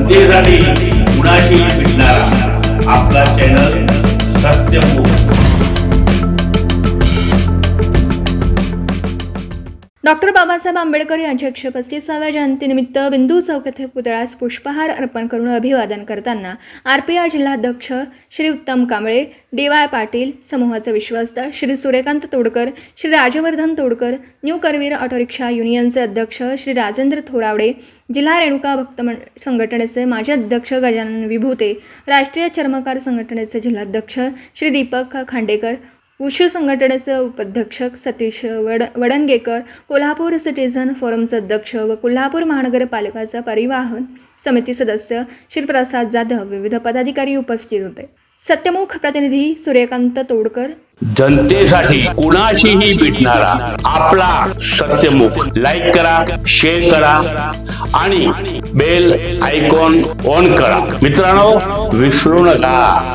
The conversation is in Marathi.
जनतेसाठी कुणाशी भेटणारा आपला चॅनल सत्यमुख। डॉक्टर बाबासाहेब आंबेडकर यांच्या 135व्या जयंतीनिमित्त बिंदू चौक येथे पुतळ्यास पुष्पहार अर्पण करून अभिवादन करताना आरपीआय जिल्हाध्यक्ष श्री उत्तम कांबळे, डी.वाय. पाटील, समूहाचे विश्वस्त Shri Suryakant Todkar, Shri Rajvardhan Todkar, new Karvir auto rickshaw युनियनचे अध्यक्ष श्री राजेंद्र थोरावडे, जिल्हा रेणुका भक्त संघटनेचे माजी अध्यक्ष गजानन विभूते, राष्ट्रीय चर्मकार संघटनेचे जिल्हाध्यक्ष श्री दीपक खांडेकर, उशी संघटनेचे उपाध्यक्ष सतीश वडणगेकर, कोल्हापूर सिटीझन फोरमचे अध्यक्ष व कोल्हापूर महानगरपालिकाचा परिवहन समिती सदस्य श्री प्रसाद जाधव, विविध पदाधिकारी उपस्थित होते। सत्यमुख प्रतिनिधी सूर्यकांत तोडकर। जनतेसाठी कुणाशीही भेटणारा आपला सत्यमुख। लाईक करा, शेअर करा आणि बेल आयकॉन ऑन करा। मित्रांनो, विसरू नका।